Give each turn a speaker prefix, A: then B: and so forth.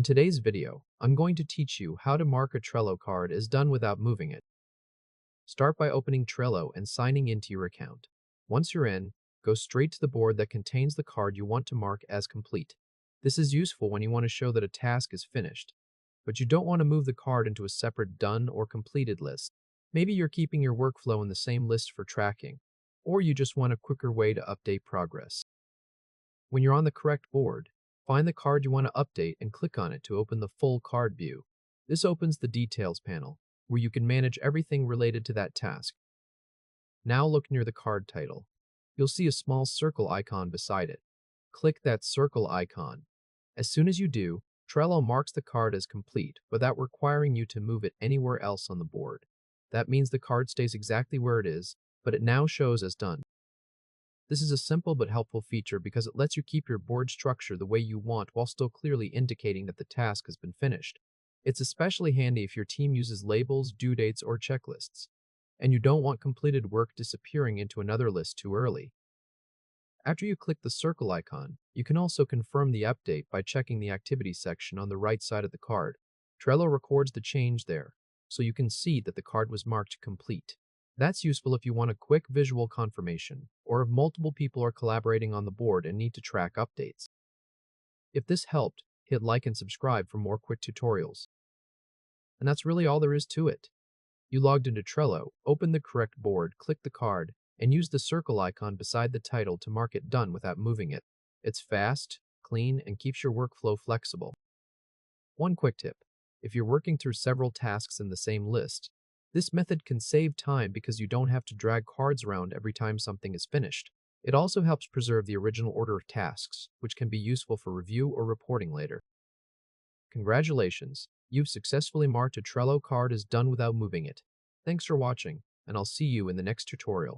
A: In today's video, I'm going to teach you how to mark a Trello card as done without moving it. Start by opening Trello and signing into your account. Once you're in, go straight to the board that contains the card you want to mark as complete. This is useful when you want to show that a task is finished, but you don't want to move the card into a separate done or completed list. Maybe you're keeping your workflow in the same list for tracking, or you just want a quicker way to update progress. When you're on the correct board, find the card you want to update and click on it to open the full card view. This opens the Details panel, where you can manage everything related to that task. Now look near the card title. You'll see a small circle icon beside it. Click that circle icon. As soon as you do, Trello marks the card as complete without requiring you to move it anywhere else on the board. That means the card stays exactly where it is, but it now shows as done. This is a simple but helpful feature because it lets you keep your board structure the way you want while still clearly indicating that the task has been finished. It's especially handy if your team uses labels, due dates, or checklists, and you don't want completed work disappearing into another list too early. After you click the circle icon, you can also confirm the update by checking the activity section on the right side of the card. Trello records the change there, so you can see that the card was marked complete. That's useful if you want a quick visual confirmation, or if multiple people are collaborating on the board and need to track updates. If this helped, hit like and subscribe for more quick tutorials. And that's really all there is to it. You logged into Trello, open the correct board, click the card, and use the circle icon beside the title to mark it done without moving it. It's fast, clean, and keeps your workflow flexible. One quick tip: if you're working through several tasks in the same list, this method can save time because you don't have to drag cards around every time something is finished. It also helps preserve the original order of tasks, which can be useful for review or reporting later. Congratulations, you've successfully marked a Trello card as done without moving it. Thanks for watching, and I'll see you in the next tutorial.